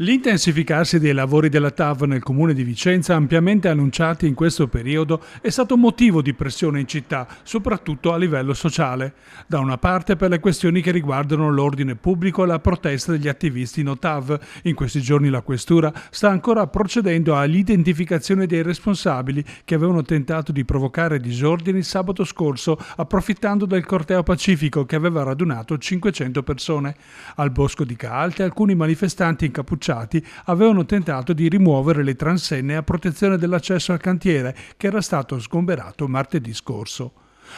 L'intensificarsi dei lavori della TAV nel comune di Vicenza, ampiamente annunciati in questo periodo, è stato motivo di pressione in città, soprattutto a livello sociale. Da una parte per le questioni che riguardano l'ordine pubblico e la protesta degli attivisti no TAV. In questi giorni la questura sta ancora procedendo all'identificazione dei responsabili che avevano tentato di provocare disordini sabato scorso, approfittando del corteo pacifico che aveva radunato 500 persone. Al Bosco di Caalte alcuni manifestanti incappucciati avevano tentato di rimuovere le transenne a protezione dell'accesso al cantiere che era stato sgomberato martedì scorso.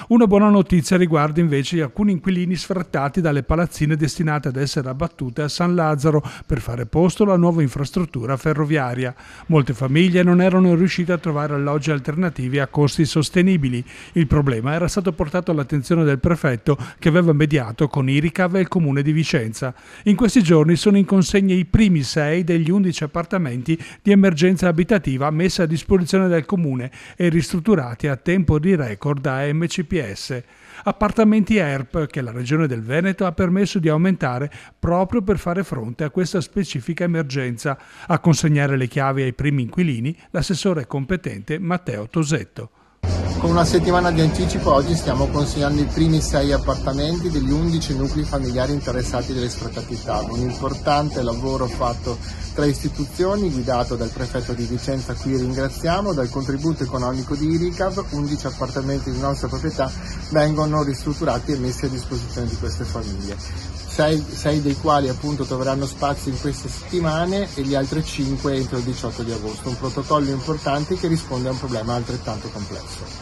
Una buona notizia riguarda invece alcuni inquilini sfrattati dalle palazzine destinate ad essere abbattute a San Lazzaro per fare posto alla nuova infrastruttura ferroviaria. Molte famiglie non erano riuscite a trovare alloggi alternativi a costi sostenibili. Il problema era stato portato all'attenzione del prefetto, che aveva mediato con Iricav e il comune di Vicenza. In questi giorni sono in consegna i primi 6 degli 11 appartamenti di emergenza abitativa messi a disposizione del comune e ristrutturati a tempo di record da MCPS. Appartamenti ERP che la Regione del Veneto ha permesso di aumentare proprio per fare fronte a questa specifica emergenza. A consegnare le chiavi ai primi inquilini l'assessore competente Matteo Tosetto. Con una settimana di anticipo oggi stiamo consegnando i primi 6 appartamenti degli 11 nuclei familiari interessati dalle sfrattatità. Un importante lavoro fatto tra istituzioni guidato dal prefetto di Vicenza, qui ringraziamo, dal contributo economico di Iricav. 11 appartamenti di nostra proprietà vengono ristrutturati e messi a disposizione di queste famiglie. 6 dei quali appunto troveranno spazio in queste settimane e gli altri 5 entro il 18 di agosto. Un protocollo importante che risponde a un problema altrettanto complesso.